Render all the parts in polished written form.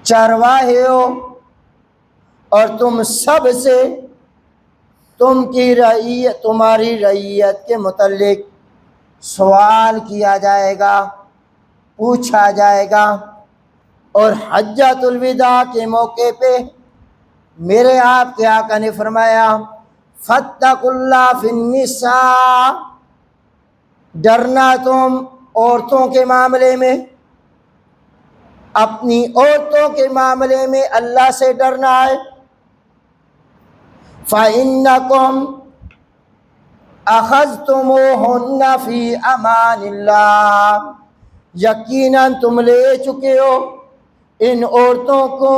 چرواہے ہو اور تم سب سے تمہاری رعیت کے متعلق سوال کیا جائے گا، پوچھا جائے گا۔ اور حجۃ الوداع کے موقع پہ میرے آپ کے آقا نے فرمایا فاتقوا اللہ فی النساء، ڈرنا تم عورتوں کے معاملے میں، اپنی عورتوں کے معاملے میں اللہ سے ڈرنا ہے۔ فَإِنَّكُمْ أَخَذْتُمُوهُنَّ فِي أَمَانِ اللَّهِ، یقیناً تم لے چکے ہو ان عورتوں کو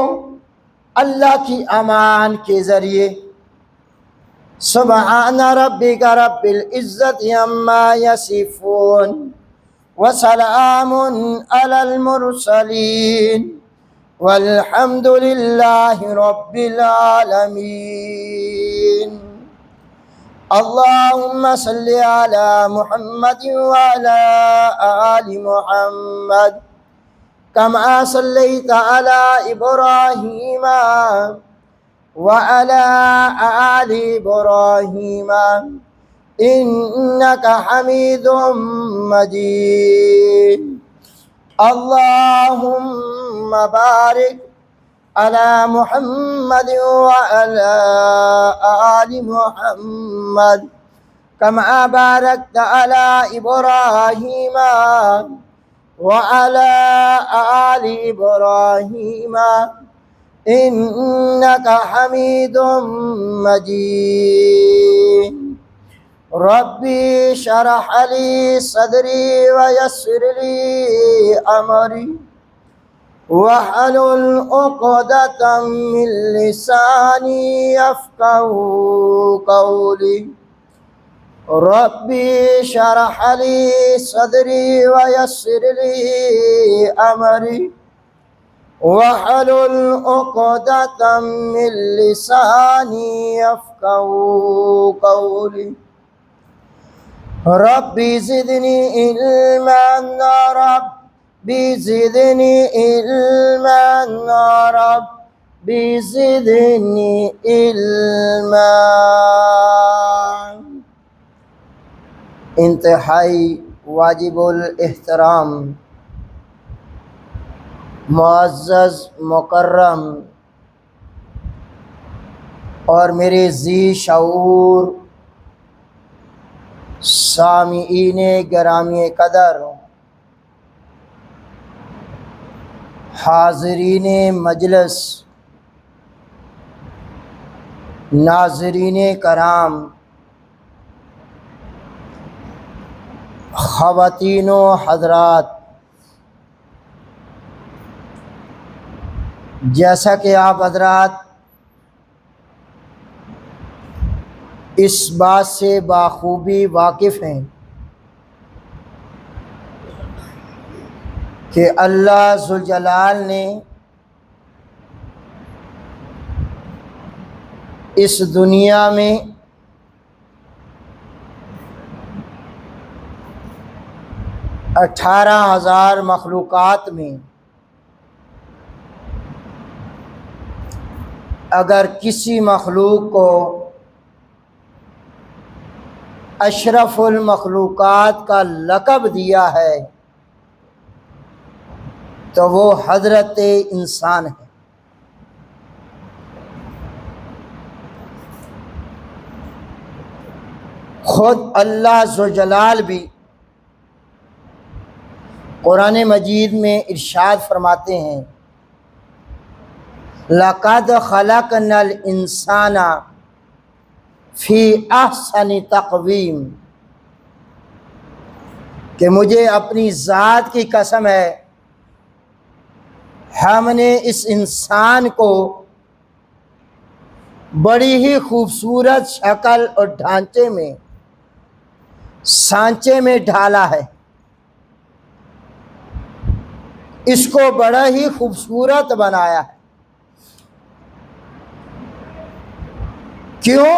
اللہ کی امان کے ذریعے۔ سبحان ربک رب العزت عما یصفون وسلام علی المرسلین والحمد للہ رب العالمین۔ اللہم صل علی محمد وعلی آل محمد کما صلیت علی ابراہیم وعلی آل ابراہیم انک حمید مجید۔ اللہم بارک علی محمد وعلی آل محمد کما بارکت علی ابراہیم وعلی آل ابراہیم انک حمید مجید۔ ربی اشرح لی صدری ویسر لی امری واحلل عقدۃ من لسانی یفقہوا قولی۔ ربی اشرح لی صدری ویسر لی امری واحلل عقدۃ من لسانی یفقہوا قولی۔ ربی زدنی علما ربی زدنی علما ربی زدنی علما۔ انتہائی واجب الاحترام، معزز مکرم اور میرے ذی شعور سامعین گرامی قدر، حاضرین مجلس، ناظرین کرام، خواتین و حضرات، جیسا کہ آپ حضرات اس بات سے بخوبی واقف ہیں کہ اللہ ذوالجلال نے اس دنیا میں اٹھارہ ہزار مخلوقات میں اگر کسی مخلوق کو اشرف المخلوقات کا لقب دیا ہے تو وہ حضرت انسان ہے۔ خود اللہ ذوالجلال بھی قرآن مجید میں ارشاد فرماتے ہیں لَقَدْ خَلَقْنَا الْإِنسَانَ فِي أَحْسَنِ تَقْوِيمٍ، کہ مجھے اپنی ذات کی قسم ہے ہم نے اس انسان کو بڑی ہی خوبصورت شکل اور ڈھانچے میں، سانچے میں ڈھالا ہے، اس کو بڑا ہی خوبصورت بنایا ہے۔ کیوں؟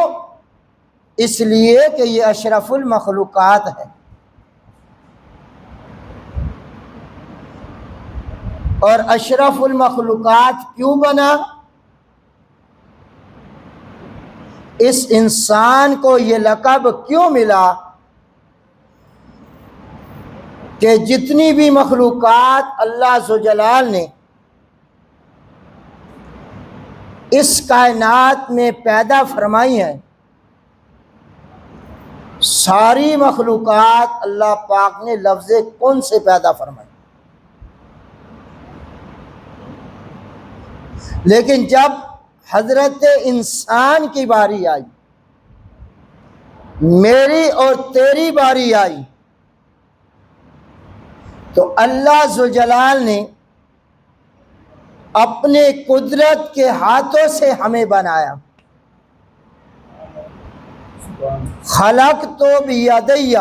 اس لیے کہ یہ اشرف المخلوقات ہے۔ اور اشرف المخلوقات کیوں بنا؟ اس انسان کو یہ لقب کیوں ملا کہ جتنی بھی مخلوقات اللہ ذوالجلال نے اس کائنات میں پیدا فرمائی ہیں، ساری مخلوقات اللہ پاک نے لفظ کن سے پیدا فرمائی، لیکن جب حضرت انسان کی باری آئی، میری اور تیری باری آئی، تو اللہ ذوالجلال نے اپنے قدرت کے ہاتھوں سے ہمیں بنایا۔ خلقت بیدی،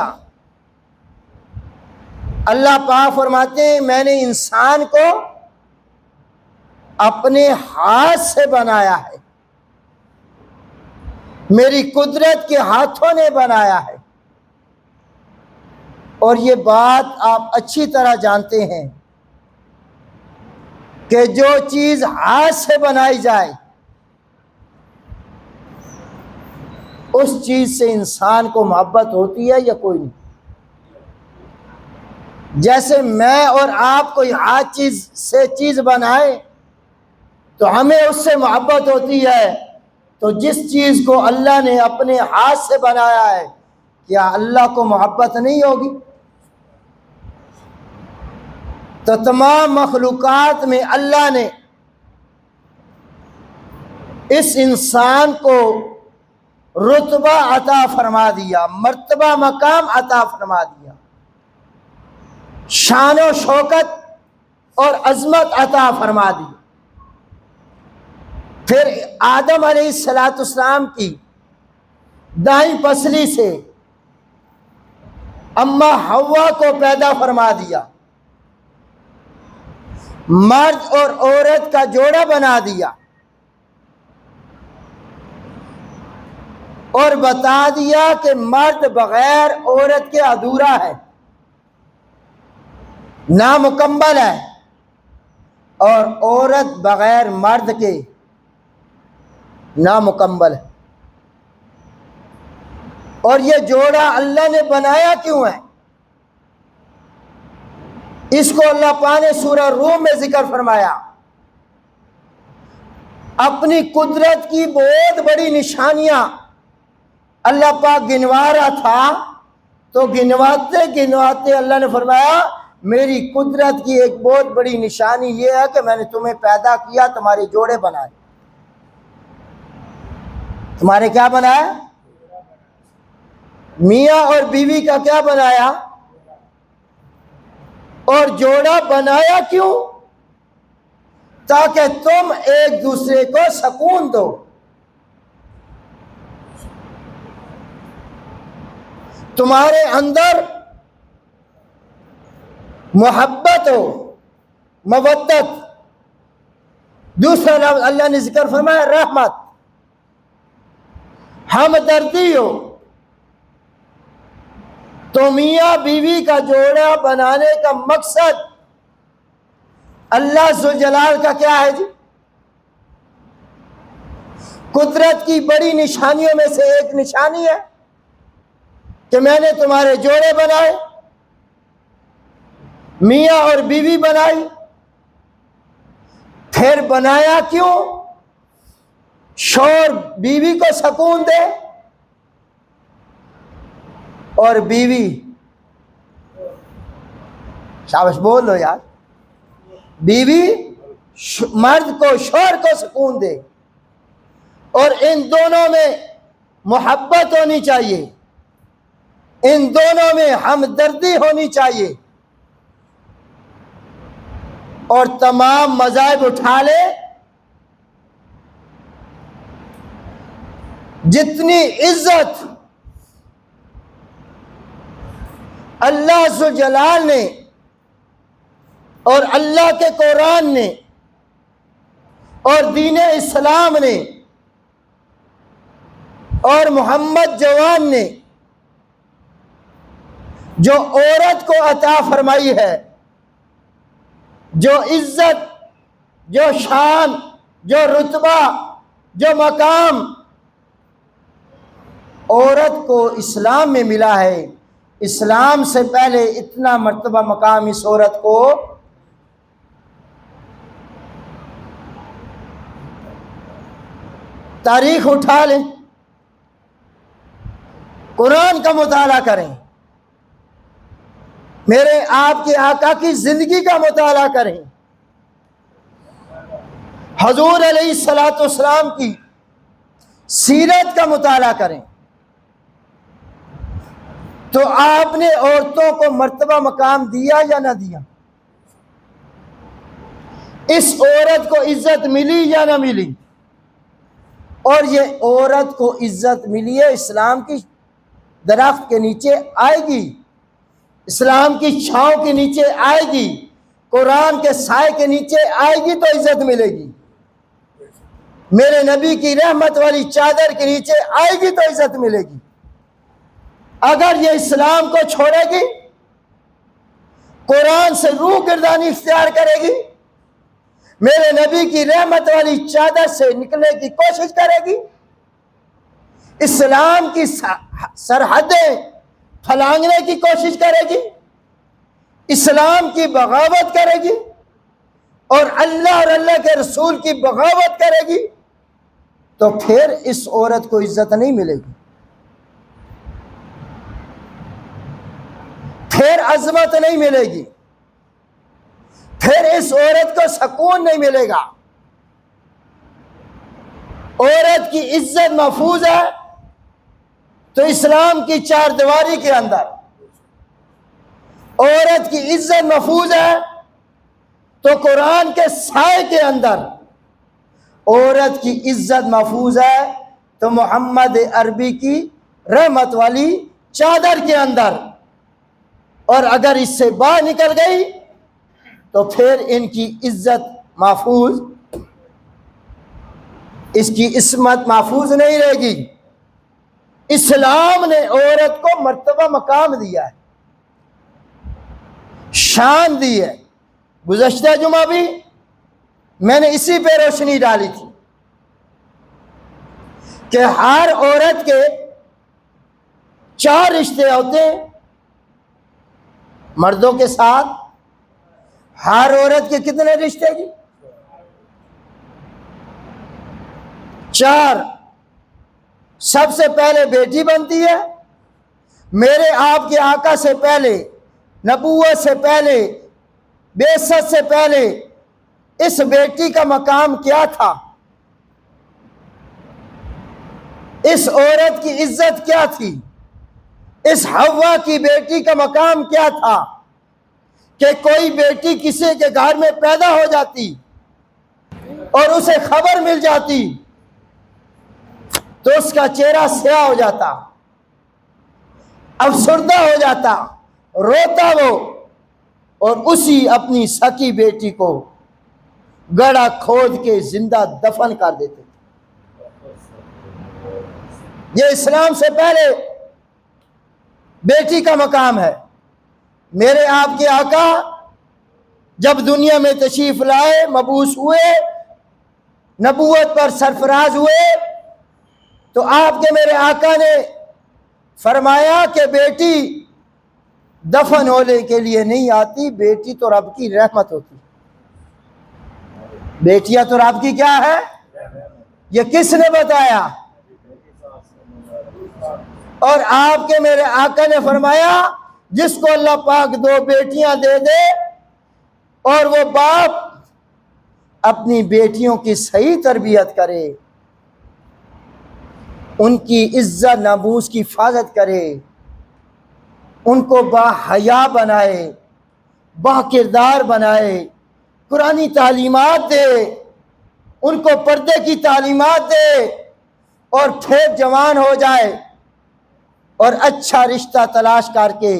اللہ پاک فرماتے ہیں میں نے انسان کو اپنے ہاتھ سے بنایا ہے، میری قدرت کے ہاتھوں نے بنایا ہے۔ اور یہ بات آپ اچھی طرح جانتے ہیں کہ جو چیز ہاتھ سے بنائی جائے اس چیز سے انسان کو محبت ہوتی ہے یا کوئی نہیں؟ جیسے میں اور آپ کوئی ہاتھ سے چیز بنائے تو ہمیں اس سے محبت ہوتی ہے، تو جس چیز کو اللہ نے اپنے ہاتھ سے بنایا ہے کیا اللہ کو محبت نہیں ہوگی؟ تو تمام مخلوقات میں اللہ نے اس انسان کو رتبہ عطا فرما دیا، مرتبہ مقام عطا فرما دیا، شان و شوکت اور عظمت عطا فرما دی۔ پھر آدم علیہ السلام کی دائیں پسلی سے اماں حوا کو پیدا فرما دیا، مرد اور عورت کا جوڑا بنا دیا، اور بتا دیا کہ مرد بغیر عورت کے ادھورا ہے، نامکمل ہے، اور عورت بغیر مرد کے نامکمل ہے۔ اور یہ جوڑا اللہ نے بنایا کیوں ہے؟ اس کو اللہ پاک نے سورہ روم میں ذکر فرمایا، اپنی قدرت کی بہت بڑی نشانیاں اللہ پاک گنوا رہا تھا، تو گنواتے گنواتے اللہ نے فرمایا میری قدرت کی ایک بہت بڑی نشانی یہ ہے کہ میں نے تمہیں پیدا کیا، تمہارے جوڑے بنائے۔ تمہارے کیا بنایا؟ میاں اور بیوی کا کیا بنایا؟ اور جوڑا بنایا کیوں؟ تاکہ تم ایک دوسرے کو سکون دو۔ تمہارے اندر محبت ہو، مودت۔ دوسرا لفظ اللہ نے ذکر فرمایا رحمت، ہمدردی ہو۔ تو میاں بیوی کا جوڑا بنانے کا مقصد اللہ ذوالجلال کا کیا ہے جی؟ قدرت کی بڑی نشانیوں میں سے ایک نشانی ہے کہ میں نے تمہارے جوڑے بنائے، میاں اور بیوی بنائی۔ پھر بنایا کیوں؟ شوہر بیوی کو سکون دے، اور بیوی، شاباش بول لو یار، بیوی مرد کو، شوہر کو سکون دے، اور ان دونوں میں محبت ہونی چاہیے، ان دونوں میں ہمدردی ہونی چاہیے، اور تمام مذاہب اٹھا لے، جتنی عزت اللہ ذوالجلال نے اور اللہ کے قرآن نے اور دین اسلام نے اور محمد جوان نے جو عورت کو عطا فرمائی ہے، جو عزت، جو شان، جو رتبہ، جو مقام عورت کو اسلام میں ملا ہے، اسلام سے پہلے اتنا مرتبہ مقام اس عورت کو تاریخ اٹھا لیں، قرآن کا مطالعہ کریں، میرے آپ کے آقا کی زندگی کا مطالعہ کریں، حضور علیہ الصلوۃ والسلام کی سیرت کا مطالعہ کریں، تو آپ نے عورتوں کو مرتبہ مقام دیا یا نہ دیا؟ اس عورت کو عزت ملی یا نہ ملی؟ اور یہ عورت کو عزت ملی ہے، اسلام کی درخت کے نیچے آئے گی، اسلام کی چھاؤں کے نیچے آئے گی، قرآن کے سائے کے نیچے آئے گی تو عزت ملے گی، میرے نبی کی رحمت والی چادر کے نیچے آئے گی تو عزت ملے گی۔ اگر یہ اسلام کو چھوڑے گی، قرآن سے روح گردانی اختیار کرے گی، میرے نبی کی رحمت والی چادر سے نکلنے کی کوشش کرے گی، اسلام کی سرحدیں پھلانگنے کی کوشش کرے گی، اسلام کی بغاوت کرے گی اور اللہ اور اللہ کے رسول کی بغاوت کرے گی، تو پھر اس عورت کو عزت نہیں ملے گی، پھر عظمت نہیں ملے گی، پھر اس عورت کو سکون نہیں ملے گا۔ عورت کی عزت محفوظ ہے تو اسلام کی چار دیواری کے اندر، عورت کی عزت محفوظ ہے تو قرآن کے سائے کے اندر، عورت کی عزت محفوظ ہے تو محمد عربی کی رحمت والی چادر کے اندر، اور اگر اس سے باہر نکل گئی تو پھر ان کی عزت محفوظ، اس کی عصمت محفوظ نہیں رہے گی۔ اسلام نے عورت کو مرتبہ مقام دیا ہے، شان دی ہے۔ گزشتہ جمعہ بھی میں نے اسی پہ روشنی ڈالی تھی کہ ہر عورت کے 4 رشتے ہوتے ہیں مردوں کے ساتھ، ہر عورت کے کتنے رشتے جی؟ 4۔ سب سے پہلے بیٹی بنتی ہے، میرے آپ کے آقا سے پہلے، نبوت سے پہلے، بعثت سے پہلے اس بیٹی کا مقام کیا تھا؟ اس عورت کی عزت کیا تھی؟ اس حوا کی بیٹی کا مقام کیا تھا کہ کوئی بیٹی کسی کے گھر میں پیدا ہو جاتی اور اسے خبر مل جاتی تو اس کا چہرہ سیاہ ہو جاتا، افسردہ ہو جاتا، روتا وہ، اور اسی اپنی سکی بیٹی کو گڑھا کھود کے زندہ دفن کر دیتے۔ یہ اسلام سے پہلے بیٹی کا مقام ہے۔ میرے آپ کے آقا جب دنیا میں تشریف لائے، مبعوث ہوئے، نبوت پر سرفراز ہوئے، تو آپ کے میرے آقا نے فرمایا کہ بیٹی دفن ہونے کے لیے نہیں آتی، بیٹی تو رب کی رحمت ہوتی۔ بیٹیاں تو رب کی کیا ہے؟ یہ کس نے بتایا؟ اور آپ کے میرے آقا نے فرمایا جس کو اللہ پاک 2 بیٹیاں دے دے اور وہ باپ اپنی بیٹیوں کی صحیح تربیت کرے، ان کی عزت ناموس کی حفاظت کرے، ان کو باحیا بنائے، با کردار بنائے، قرآنی تعلیمات دے، ان کو پردے کی تعلیمات دے، اور پھر جوان ہو جائے اور اچھا رشتہ تلاش کر کے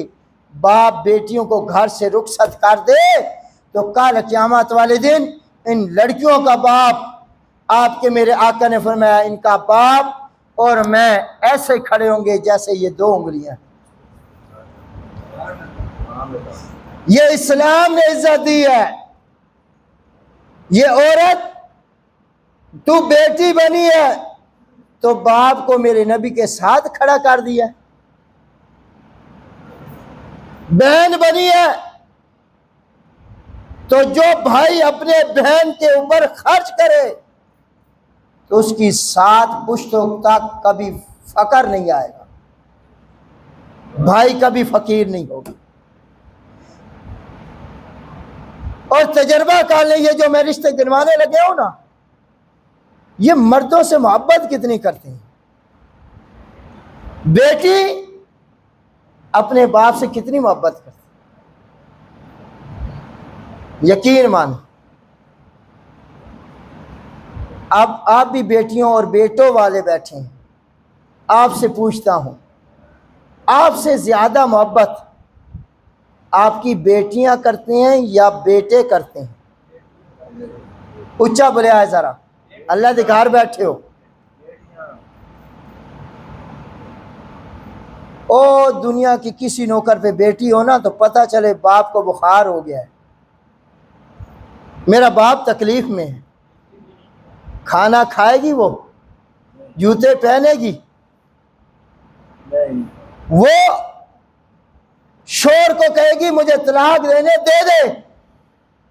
باپ بیٹیوں کو گھر سے رخصت کر دے، تو کل قیامت والے دن ان لڑکیوں کا باپ، آپ کے میرے آقا نے فرمایا ان کا باپ اور میں ایسے کھڑے ہوں گے جیسے یہ 2 انگلیاں۔ یہ اسلام نے عزت دی ہے، یہ عورت تو بیٹی بنی ہے تو باپ کو میرے نبی کے ساتھ کھڑا کر دیا، بہن بنی ہے تو جو بھائی اپنے بہن کے اوپر خرچ کرے تو اس کی 7 پشتوں تک کبھی فقر نہیں آئے گا، بھائی کبھی فقیر نہیں ہوگا۔ اور تجربہ کر لیں، یہ جو میں رشتے گنوانے لگے ہوں نا، یہ مردوں سے محبت کتنی کرتے ہیں۔ بیٹی اپنے باپ سے کتنی محبت کرتی، یقین مان۔ اب آپ بھی بیٹیوں اور بیٹوں والے بیٹھے ہیں، آپ سے پوچھتا ہوں، آپ سے زیادہ محبت آپ کی بیٹیاں کرتے ہیں یا بیٹے کرتے ہیں؟ اونچا بولے آئے ذرا، اللہ کے گھر بیٹھے ہو۔ او دنیا کی کسی نوکر پہ بیٹی ہو نا تو پتہ چلے باپ کو بخار ہو گیا ہے، میرا باپ تکلیف میں ہے، کھانا کھائے گی وہ، جوتے پہنے گی، وہ شور کو کہے گی مجھے طلاق دینے دے دے،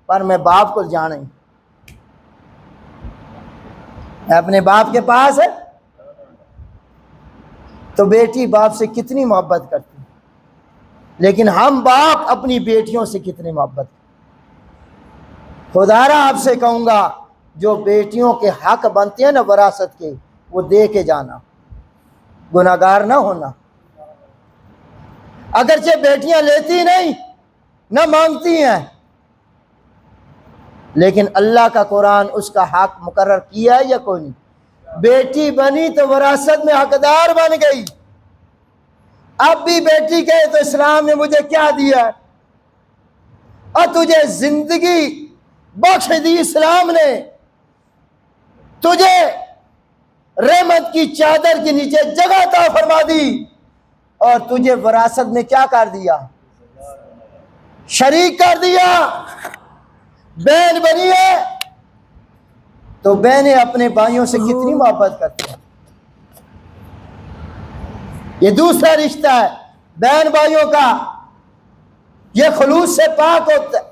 پر میں باپ کو جانا ہی، اپنے باپ کے پاس ہے۔ تو بیٹی باپ سے کتنی محبت کرتی ہے، لیکن ہم باپ اپنی بیٹیوں سے کتنی محبت کرتے ہیں۔ خدارا آپ سے کہوں گا، جو بیٹیوں کے حق بنتے ہیں نا وراثت کے، وہ دے کے جانا، گناہگار نہ ہونا۔ اگرچہ بیٹیاں لیتی نہیں، نہ مانگتی ہیں، لیکن اللہ کا قرآن اس کا حق مقرر کیا ہے یا کوئی نہیں؟ بیٹی بنی تو وراثت میں حقدار بن گئی۔ اب بھی بیٹی کہے تو اسلام نے مجھے کیا دیا ہے، اور تجھے زندگی بخش دی اسلام نے، تجھے رحمت کی چادر کے نیچے جگہ عطا فرما دی، اور تجھے وراثت میں کیا کر دیا؟ شریک کر دیا۔ بہن بنی ہے تو بہنیں اپنے بھائیوں سے کتنی محبت کرتی ہیں۔ یہ دوسرا رشتہ ہے بہن بھائیوں کا، یہ خلوص سے پاک ہوتا ہے،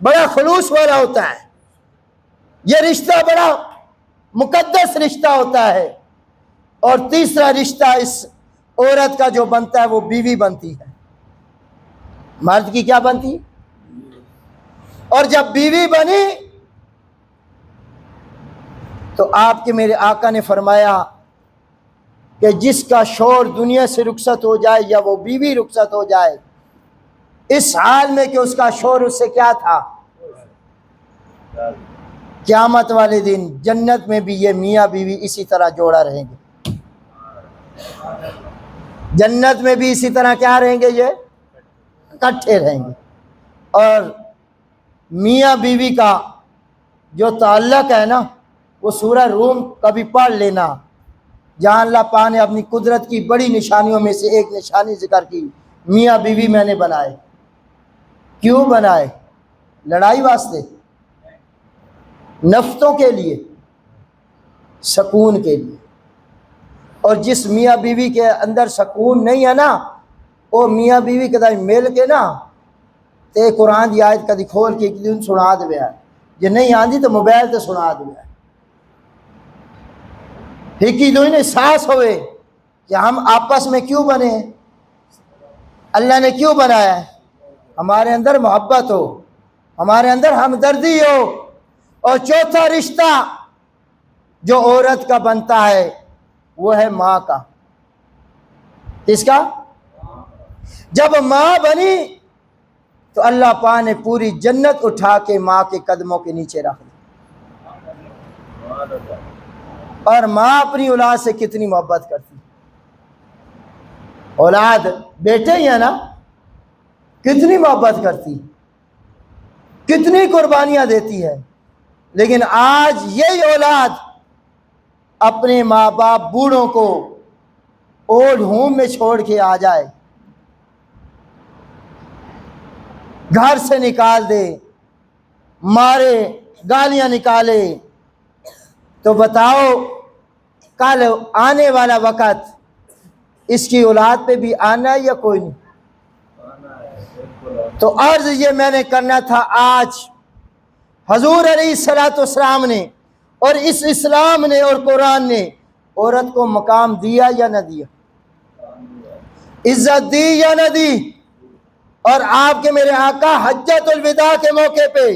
بڑا خلوص والا ہوتا ہے، یہ رشتہ بڑا مقدس رشتہ ہوتا ہے۔ اور تیسرا رشتہ اس عورت کا جو بنتا ہے وہ بیوی بنتی ہے، مرد کی کیا بنتی؟ اور جب بیوی بنی تو آپ کے میرے آقا نے فرمایا کہ جس کا شوہر دنیا سے رخصت ہو جائے یا وہ بیوی رخصت ہو جائے، اس حال میں کہ اس کا شوہر اس سے کیا تھا، قیامت والے دن جنت میں بھی یہ میاں بیوی اسی طرح جوڑا رہیں گے، جنت میں بھی اسی طرح کیا رہیں گے، یہ اکٹھے رہیں گے۔ اور میاں بیوی کا جو تعلق ہے نا، وہ سورہ روم کبھی پڑھ لینا، جہاں اللہ پاک نے اپنی قدرت کی بڑی نشانیوں میں سے ایک نشانی ذکر کی، میاں بیوی میں نے بنائے۔ کیوں بنائے؟ لڑائی واسطے؟ نفسوں کے لیے، سکون کے لیے۔ اور جس میاں بیوی کے اندر سکون نہیں ہے نا، وہ میاں بیوی کدی مل کے نا تے قرآن دی آیت کدی کھول کے ایک دن سنا دے، جے نہیں آندی تو موبائل تے سنا دے۔ ہکی دو نے احساس ہوئے کہ ہم آپس میں کیوں بنے ہیں، اللہ نے کیوں بنایا ہے، ہمارے اندر محبت ہو، ہمارے اندر ہمدردی ہو۔ اور چوتھا رشتہ جو عورت کا بنتا ہے وہ ہے ماں کا۔ کس کا؟ جب ماں بنی تو اللہ پاک نے پوری جنت اٹھا کے ماں کے قدموں کے نیچے رکھ دی۔ اور ماں اپنی اولاد سے کتنی محبت کرتی، اولاد بیٹے ہی ہے نا، کتنی محبت کرتی، کتنی قربانیاں دیتی ہے۔ لیکن آج یہی اولاد اپنے ماں باپ بوڑھوں کو اولڈ ہوم میں چھوڑ کے آ جائے، گھر سے نکال دے، مارے، گالیاں نکالے، تو بتاؤ کل آنے والا وقت اس کی اولاد پہ بھی آنا ہے یا کوئی نہیں؟ تو عرض یہ میں نے کرنا تھا، آج حضور علیہ الصلوۃ والسلام نے اور اس اسلام نے اور قرآن نے عورت کو مقام دیا یا نہ دیا؟ عزت دی یا نہ دی؟ اور آپ کے میرے آقا حجۃ الوداع کے موقع پہ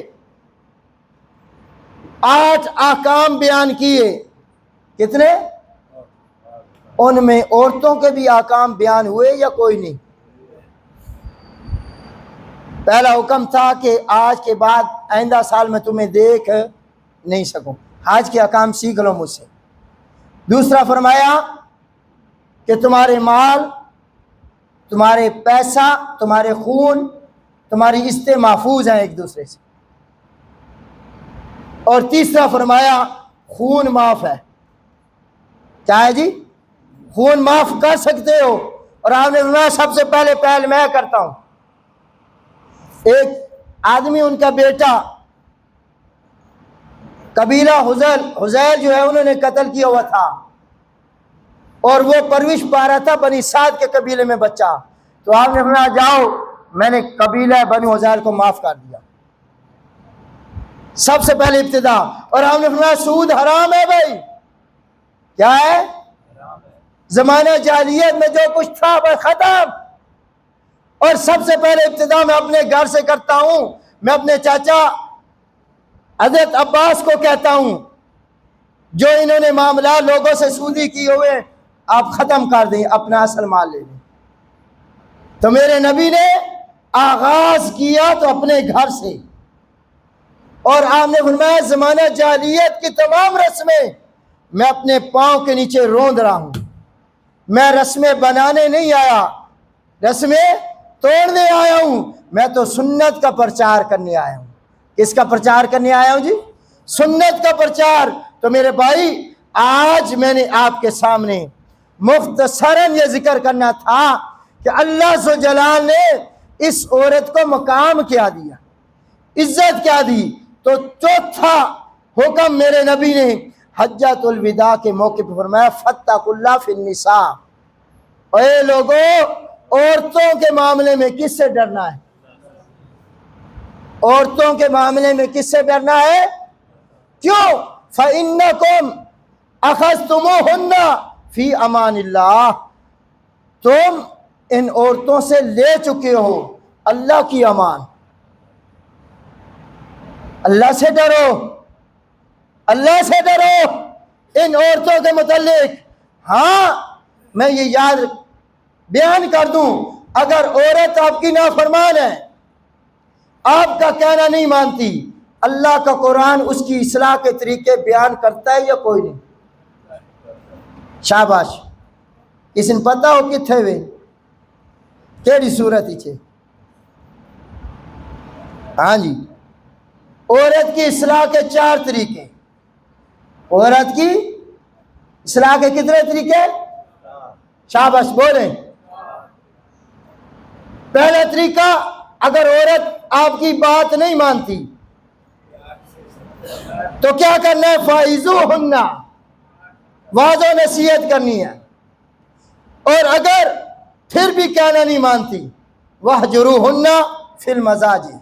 8 احکام بیان کیے، کتنے؟ ان میں عورتوں کے بھی احکام بیان ہوئے یا کوئی نہیں؟ پہلا حکم تھا کہ آج کے بعد آئندہ سال میں تمہیں دیکھ نہیں سکوں، حج کے احکام سیکھ لو مجھ سے۔ دوسرا فرمایا کہ تمہارے مال، تمہارے پیسہ، تمہارے خون، تمہاری عزتیں محفوظ ہیں ایک دوسرے سے۔ اور تیسرا فرمایا خون معاف ہے، کیا ہے جی؟ خون معاف کر سکتے ہو۔ اور آپ نے فرمایا سب سے پہلے پہل میں کرتا ہوں۔ ایک آدمی، ان کا بیٹا قبیلہ حزیل جو ہے انہوں نے قتل کیا ہوا تھا، اور وہ پرورش پا رہا تھا بنی سعد کے قبیلے میں بچہ، تو آپ نے فرمایا جاؤ میں نے قبیلہ بنی حزیل کو معاف کر دیا، سب سے پہلے ابتدا۔ اور آپ نے فرمایا سود حرام ہے بھائی، کیا ہے؟ زمانہ جاہلیت میں جو کچھ تھا وہ ختم، اور سب سے پہلے ابتدا میں اپنے گھر سے کرتا ہوں۔ میں اپنے چاچا حضرت عباس کو کہتا ہوں جو انہوں نے معاملات لوگوں سے سودی کیے ہوئے آپ ختم کر دیں، اپنا اصل مال لے لیں۔ تو میرے نبی نے آغاز کیا تو اپنے گھر سے، اور آپ نے فرمایا زمانہ جاہلیت کی تمام رسمیں میں اپنے پاؤں کے نیچے روند رہا ہوں، میں رسمیں بنانے نہیں آیا، رسمیں توڑنے آیا ہوں، میں تو سنت کا پرچار کرنے آیا ہوں۔ کس کا پرچار کرنے آیا ہوں جی؟ سنت کا پرچار۔ تو میرے بھائی آج میں نے آپ کے سامنے مختصراً یہ ذکر کرنا تھا کہ اللہ ذو جلال نے اس عورت کو مقام کیا دیا، عزت کیا دی۔ تو چوتھا حکم میرے نبی نے حجۃ الوداع کے موقع پہ فرمایا فاتقوا اللہ فی النساء، اے لوگوں عورتوں کے معاملے میں کس سے ڈرنا ہے؟ عورتوں کے معاملے میں کس سے ڈرنا ہے؟ کیوں؟ فَإِنَّكُمْ أَخَذْتُمُوهُنَّ فِي أَمَانِ اللَّهِ، تم ان عورتوں سے لے چکے ہو اللہ کی امان۔ اللہ سے ڈرو، اللہ سے ڈرو ان عورتوں کے متعلق۔ ہاں میں یہ یاد بیان کر دوں، اگر عورت آپ کی نافرمان ہے، آپ کا کہنا نہیں مانتی، اللہ کا قرآن اس کی اصلاح کے طریقے بیان کرتا ہے یا کوئی نہیں؟ شاباش، کسی نے پتا ہو کتنے ہوئے کیڑی صورت ہی چھے؟ ہاں جی، عورت کی اصلاح کے 4 طریقے۔ عورت کی اصلاح کے کتنے طریقے؟ شاباش بولیں۔ پہلا طریقہ، اگر عورت آپ کی بات نہیں مانتی تو کیا کرنا ہے؟ فَائِزُوهُنَّ، واضح و نصیحت کرنی ہے، اور اگر پھر بھی کہنا نہیں مانتی وَاهْجُرُوهُنَّ فِي الْمَضَاجِعِ،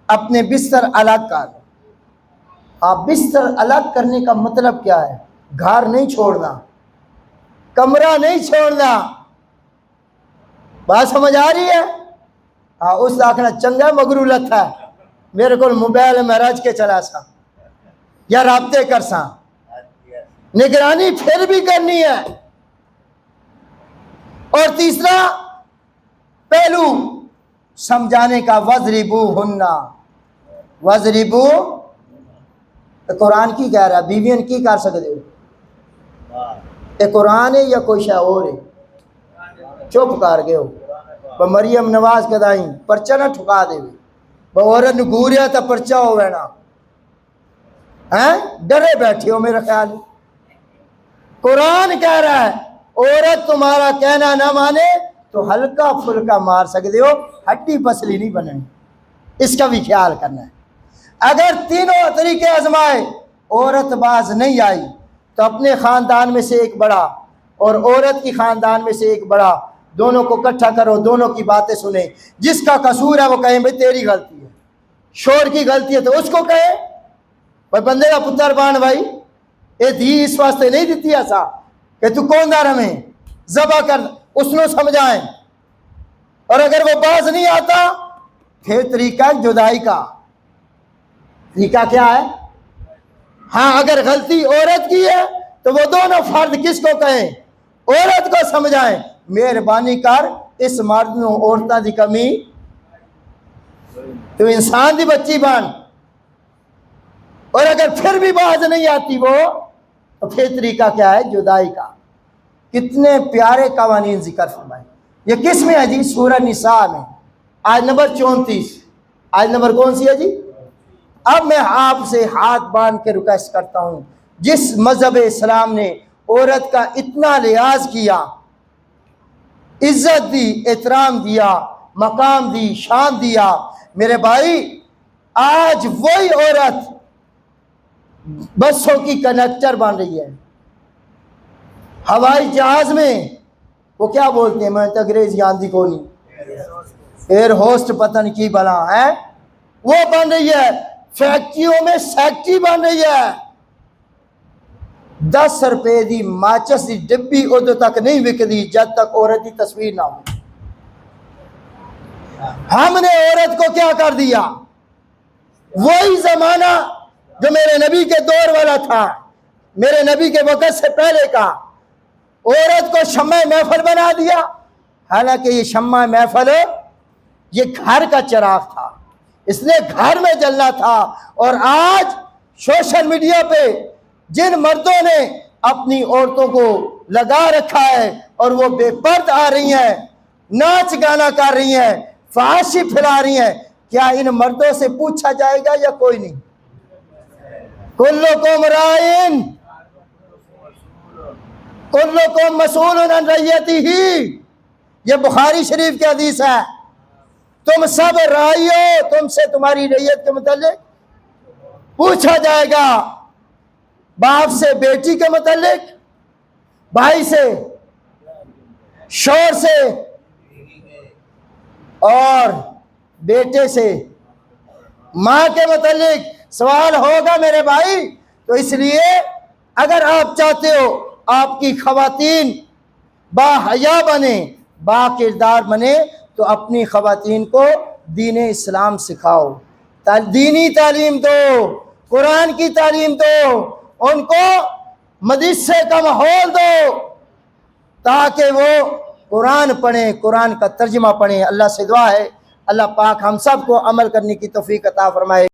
اپنے بستر الگ کر۔ آپ بستر الگ کرنے کا مطلب کیا ہے؟ گھر نہیں چھوڑنا، کمرہ نہیں چھوڑنا، بات سمجھ آ رہی ہے؟ ہاں، اس آخنا چنگا مگرو لتھا ہے میرے کو موبائل میں رج کے چلا سا یا رابطے کر سا، نگرانی پھر بھی کرنی ہے۔ اور تیسرا پہلو سمجھانے کا، وَضْرِبُوهُنَّ، وَضْرِبُو، قرآن کی کہہ رہا ہے، بیویاں کی کر سکتے ہو؟ یہ قرآن ہے یا کوئی شے اور ہے؟ چپ کر گئے ہو۔ مریم نواز کدائیں پرچہ نہ ٹھکا دے، عورت گوریا تا پرچہ ہو وینا، ڈرے بیٹھے ہو میرا خیال۔ قرآن کہہ رہا ہے عورت تمہارا کہنا نہ مانے تو ہلکا پھلکا مار سکتے ہو، ہڈی پسلی نہیں بننی، اس کا بھی خیال کرنا ہے۔ اگر تینوں طریقے آزمائے عورت باز نہیں آئی تو اپنے خاندان میں سے ایک بڑا اور عورت کی خاندان میں سے ایک بڑا، دونوں کو اکٹھا کرو، دونوں کی باتیں سنیں، جس کا قصور ہے وہ کہیں بھائی تیری غلطی ہے، شور کی غلطی ہے تو اس کو کہے بھائی بندے کا پتر بان بھائی اے دھی اس واسطے نہیں دیتی ایسا کہ تو کون دار ہمیں ذبح کر، اس نے سمجھائیں۔ اور اگر وہ باز نہیں آتا پھر طریقہ جدائی کا، طریقہ کیا ہے؟ ہاں اگر غلطی عورت کی ہے تو وہ دونوں فرد کس کو کہیں؟ عورت کو سمجھائیں، مہربانی کر اس مرد نو عورتاں دی کمی تو انسان دی بچی بن۔ اور اگر پھر بھی باز نہیں آتی وہ تو پھر طریقہ کیا ہے؟ جدائی کا۔ کتنے پیارے قوانین ذکر فرمائے۔ یہ کس میں ہے جی؟ سورہ نساء میں، آیت نمبر 34۔ آیت نمبر کون سی ہے جی؟ اب میں آپ سے ہاتھ باندھ کے ریکویسٹ کرتا ہوں، جس مذہب اسلام نے عورت کا اتنا لحاظ کیا، عزت دی، احترام دیا، مقام دی، شان دیا، میرے بھائی آج وہی عورت بسوں کی کنڈکٹر بن رہی ہے، ہوائی جہاز میں وہ کیا بولتے ہیں، میں تو انگریزی آندھی کو نہیں، ایئر ہوسٹ پتہ نہیں کی بلا ہے، وہ بن رہی ہے، فیکٹریوں میں سیکٹری بن رہی ہے۔ 10 روپے دی ماچس دی ڈبی ادو تک نہیں وکدی جب تک عورت کی تصویر نہ ہو۔ ہم نے عورت کو کیا کر دیا؟ وہی زمانہ جو میرے نبی کے دور والا تھا، میرے نبی کے وقت سے پہلے کا، عورت کو شمع محفل بنا دیا۔ حالانکہ یہ شمع محفل یہ گھر کا چراغ تھا، اس نے گھر میں جلنا تھا۔ اور آج سوشل میڈیا پہ جن مردوں نے اپنی عورتوں کو لگا رکھا ہے اور وہ بے پرد آ رہی ہیں، ناچ گانا کر رہی ہیں، فحاشی پھیلا رہی ہیں، کیا ان مردوں سے پوچھا جائے گا یا کوئی نہیں؟ کلکم رائن کلکم مسئول عن رعیتہ، یہ بخاری شریف کی حدیث ہے۔ تم سب رائی ہو، تم سے تمہاری رعیت کے متعلق پوچھا جائے گا، باپ سے بیٹی کے متعلق، بھائی سے، شوہر سے، اور بیٹے سے، ماں کے متعلق سوال ہوگا میرے بھائی۔ تو اس لیے اگر آپ چاہتے ہو آپ کی خواتین با حیا بنے، با کردار بنے، تو اپنی خواتین کو دین اسلام سکھاؤ، دینی تعلیم دو، قرآن کی تعلیم دو، ان کو مدرسے کا ماحول دو تاکہ وہ قرآن پڑھیں، قرآن کا ترجمہ پڑھیں۔ اللہ سے دعا ہے اللہ پاک ہم سب کو عمل کرنے کی توفیق عطا فرمائے۔